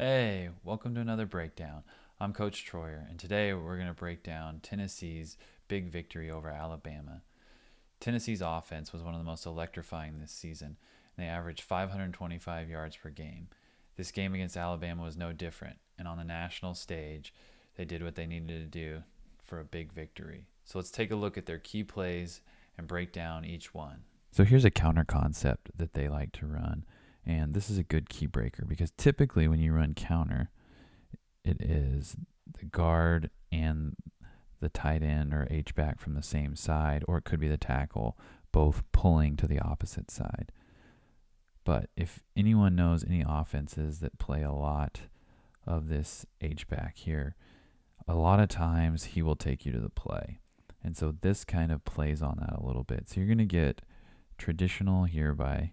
Hey, welcome to another breakdown. I'm Coach Troyer, and today we're going to break down Tennessee's big victory over Alabama. Tennessee's offense was one of the most electrifying this season, and they averaged 525 yards per game. This game against Alabama was no different, and on the national stage, they did what they needed to do for a big victory. So let's take a look at their key plays and break down each one. So here's a counter concept that they like to run. And this is a good key breaker because typically when you run counter, it is the guard and the tight end or H back from the same side, or it could be the tackle, both pulling to the opposite side. But if anyone knows any offenses that play a lot of this H back here, a lot of times he will take you to the play. And so this kind of plays on that a little bit. So you're going to get traditional here by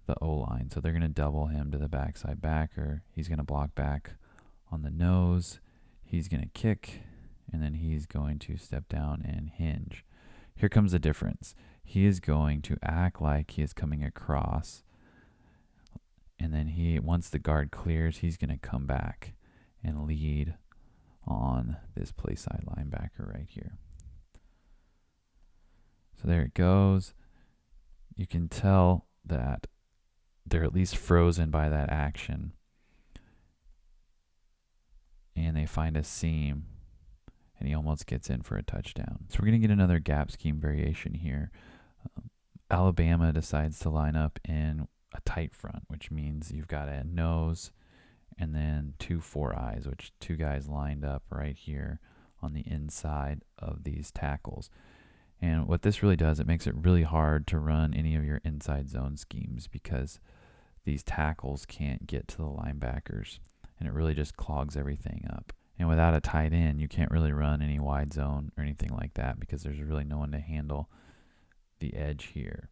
the O-line. So they're going to double him to the backside backer. He's going to block back on the nose. He's going to kick, and then he's going to step down and hinge. Here comes the difference. He is going to act like he is coming across, and then once the guard clears, he's going to come back and lead on this play side linebacker right here. So there it goes. You can tell that they're at least frozen by that action. And they find a seam, and he almost gets in for a touchdown. So we're going to get another gap scheme variation here. Alabama decides to line up in a tight front, which means you've got a nose and then 2 4 eyes, which 2 guys lined up right here on the inside of these tackles. And what this really does, it makes it really hard to run any of your inside zone schemes because these tackles can't get to the linebackers, and it really just clogs everything up. And without a tight end, you can't really run any wide zone or anything like that because there's really no one to handle the edge here.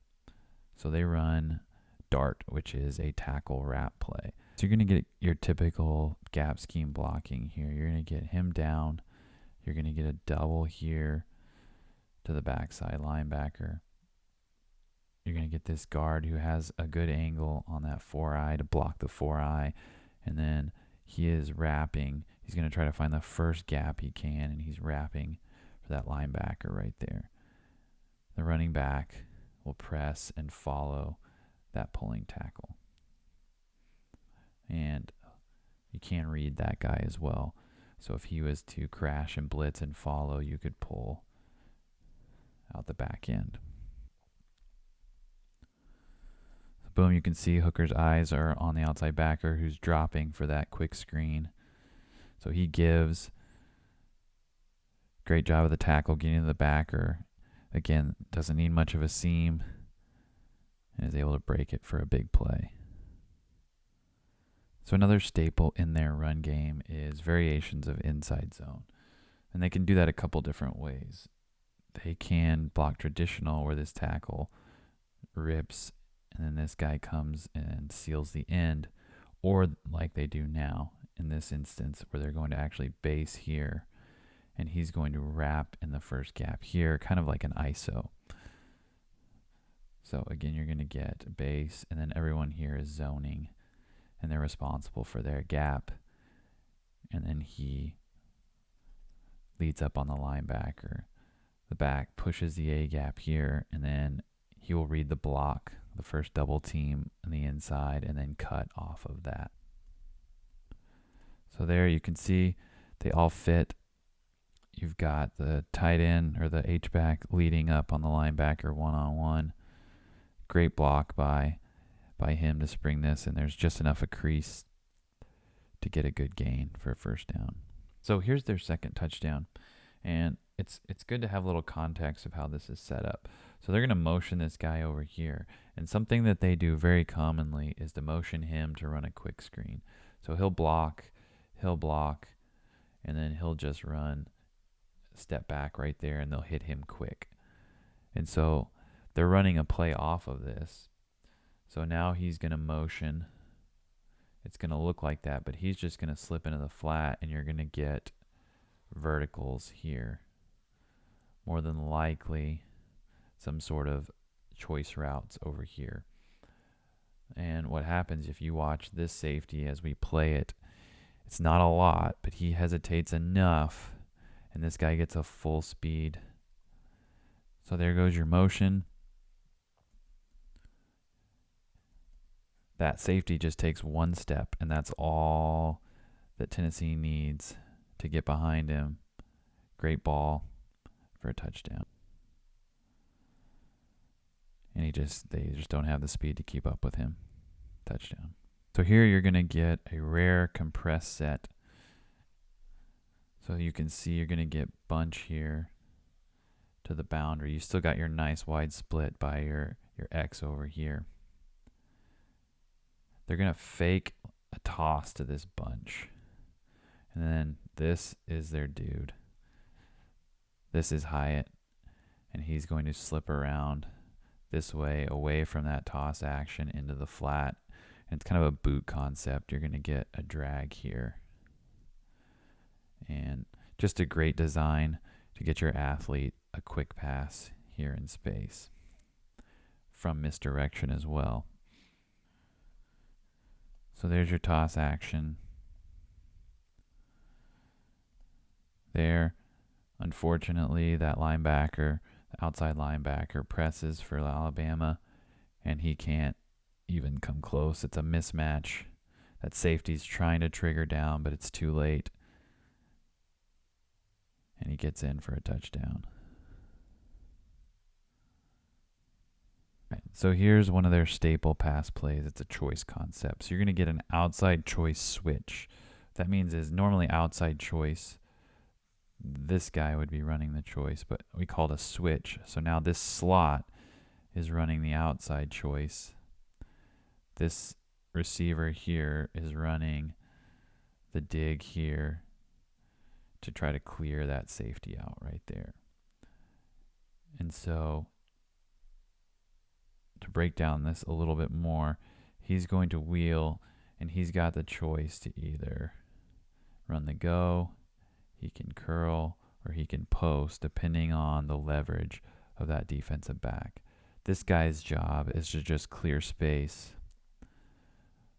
So they run dart, which is a tackle wrap play. So you're going to get your typical gap scheme blocking here. You're going to get him down. You're going to get a double here to the backside linebacker. You're going to get this guard who has a good angle on that 4 eye to block the 4 eye. And then he is wrapping. He's going to try to find the first gap he can, and he's wrapping for that linebacker right there. The running back will press and follow that pulling tackle. And you can read that guy as well. So if he was to crash and blitz and follow, you could pull out the back end. Boom, you can see Hooker's eyes are on the outside backer who's dropping for that quick screen. So he gives. Great job of the tackle getting to the backer. Again, doesn't need much of a seam and is able to break it for a big play. So another staple in their run game is variations of inside zone. And they can do that a couple different ways. They can block traditional where this tackle rips and then this guy comes and seals the end, or like they do now in this instance where they're going to actually base here and he's going to wrap in the first gap here, kind of like an ISO. So again, you're going to get base, and then everyone here is zoning, and they're responsible for their gap, and then he leads up on the linebacker. The back pushes the A gap here, and then he will read the block, the first double team on the inside, and then cut off of that. So there you can see they all fit. You've got the tight end or the H-back leading up on the linebacker one-on-one. Great block by him to spring this, and there's just enough of crease to get a good gain for a first down. So here's their second touchdown, and it's good to have a little context of how this is set up. So they're going to motion this guy over here, and something that they do very commonly is to motion him to run a quick screen. So he'll block, and then he'll just run step back right there, and they'll hit him quick. And so they're running a play off of this. So now he's going to motion. It's going to look like that, but he's just going to slip into the flat, and you're going to get verticals here. More than likely, some sort of choice routes over here. And what happens if you watch this safety as we play it It's not a lot, but he hesitates enough, and this guy gets a full speed. So there goes your motion. That safety just takes one step, and that's all that Tennessee needs to get behind him. Great ball for a touchdown. And they just don't have the speed to keep up with him. Touchdown. So here you're going to get a rare compressed set. So you can see you're going to get bunch here to the boundary. You still got your nice wide split by your X over here. They're going to fake a toss to this bunch. And then this is their dude. This is Hyatt. And he's going to slip around this way, away from that toss action into the flat. And it's kind of a boot concept. You're going to get a drag here. And just a great design to get your athlete a quick pass here in space. From Misdirection as well. So there's your toss action. There, unfortunately, that linebacker, the outside linebacker, presses for Alabama, and he can't even come close. It's a mismatch. That safety's trying to trigger down, but it's too late. And he gets in for a touchdown. Right, so here's one of their staple pass plays. It's a choice concept. So you're going to get an outside choice switch. What that means is normally outside choice, this guy would be running the choice, but we call it a switch. So now this slot is running the outside choice. This receiver here is running the dig here to try to clear that safety out right there. And so to break down this a little bit more, he's going to wheel, and he's got the choice to either run the go, he can curl, or he can post, depending on the leverage of that defensive back. This guy's job is to just clear space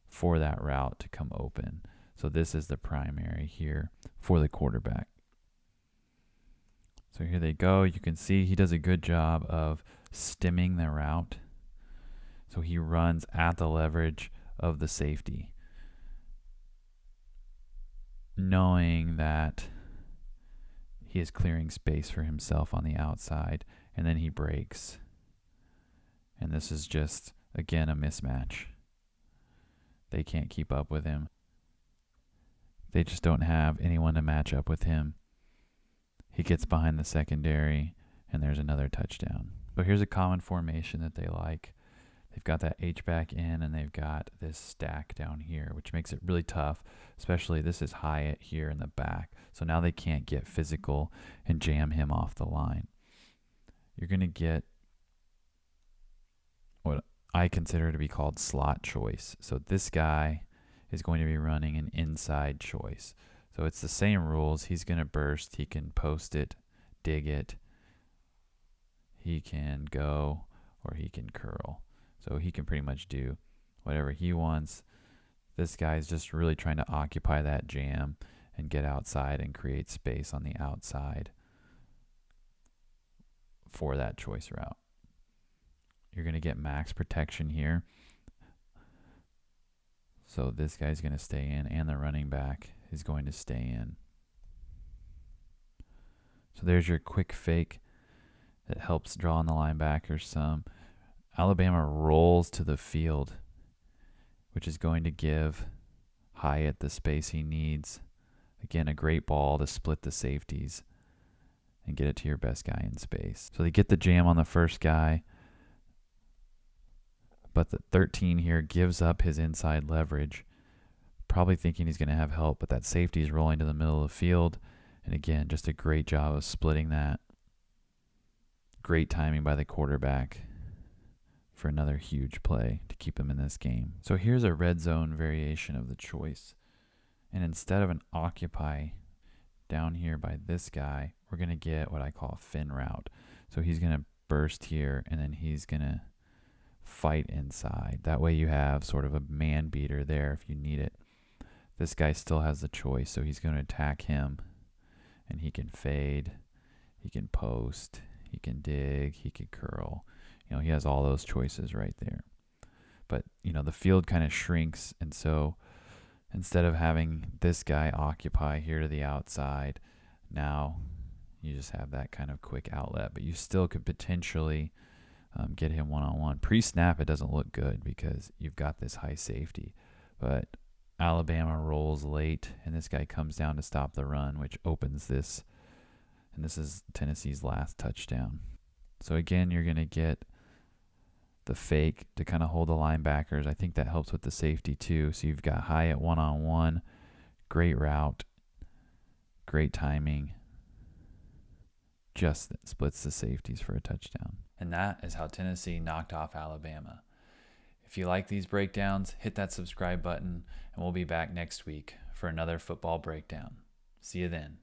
for that route to come open. So this is the primary here for the quarterback. So here they go. You can see he does a good job of stemming the route. So he runs at the leverage of the safety, knowing that he is clearing space for himself on the outside, and then he breaks. And this is just, again, a mismatch. They can't keep up with him. They just don't have anyone to match up with him. He gets behind the secondary, and there's another touchdown. So here's a common formation that they like. They've got that H-back in, and they've got this stack down here, which makes it really tough, especially this is Hyatt here in the back. So now they can't get physical and jam him off the line. You're going to get what I consider to be called slot choice. So this guy is going to be running an inside choice. So it's the same rules. He's going to burst. He can post it, dig it. He can go, or he can curl. So he can pretty much do whatever he wants. This guy's just really trying to occupy that jam and get outside and create space on the outside for that choice route. You're going to get max protection here. So this guy's going to stay in, and the running back is going to stay in. So there's your quick fake that helps draw on the linebackers some. Alabama rolls to the field, which is going to give Hyatt the space he needs. Again, a great ball to split the safeties and get it to your best guy in space. So they get the jam on the first guy, but the 13 here gives up his inside leverage, probably thinking he's going to have help, but that safety is rolling to the middle of the field. And again, just a great job of splitting that. Great timing by the quarterback for another huge play to keep him in this game. So here's a red zone variation of the choice. And instead of an occupy down here by this guy, we're going to get what I call a fin route. So he's going to burst here, and then he's going to fight inside. That way you have sort of a man beater there if you need it. This guy still has the choice, so he's going to attack him, and he can fade, he can post, he can dig, he can curl. He has all those choices right there. But, the field kind of shrinks, and so instead of having this guy occupy here to the outside, now you just have that kind of quick outlet. But you still could potentially get him one-on-one. Pre-snap, it doesn't look good because you've got this high safety. But Alabama rolls late, and this guy comes down to stop the run, which opens this. And this is Tennessee's last touchdown. So again, you're going to get the fake to kind of hold the linebackers. I think that helps with the safety too. So you've got Hyatt one-on-one, great route, great timing, just splits the safeties for a touchdown. And that is how Tennessee knocked off Alabama. If you like these breakdowns, hit that subscribe button, and we'll be back next week for another football breakdown. See you then.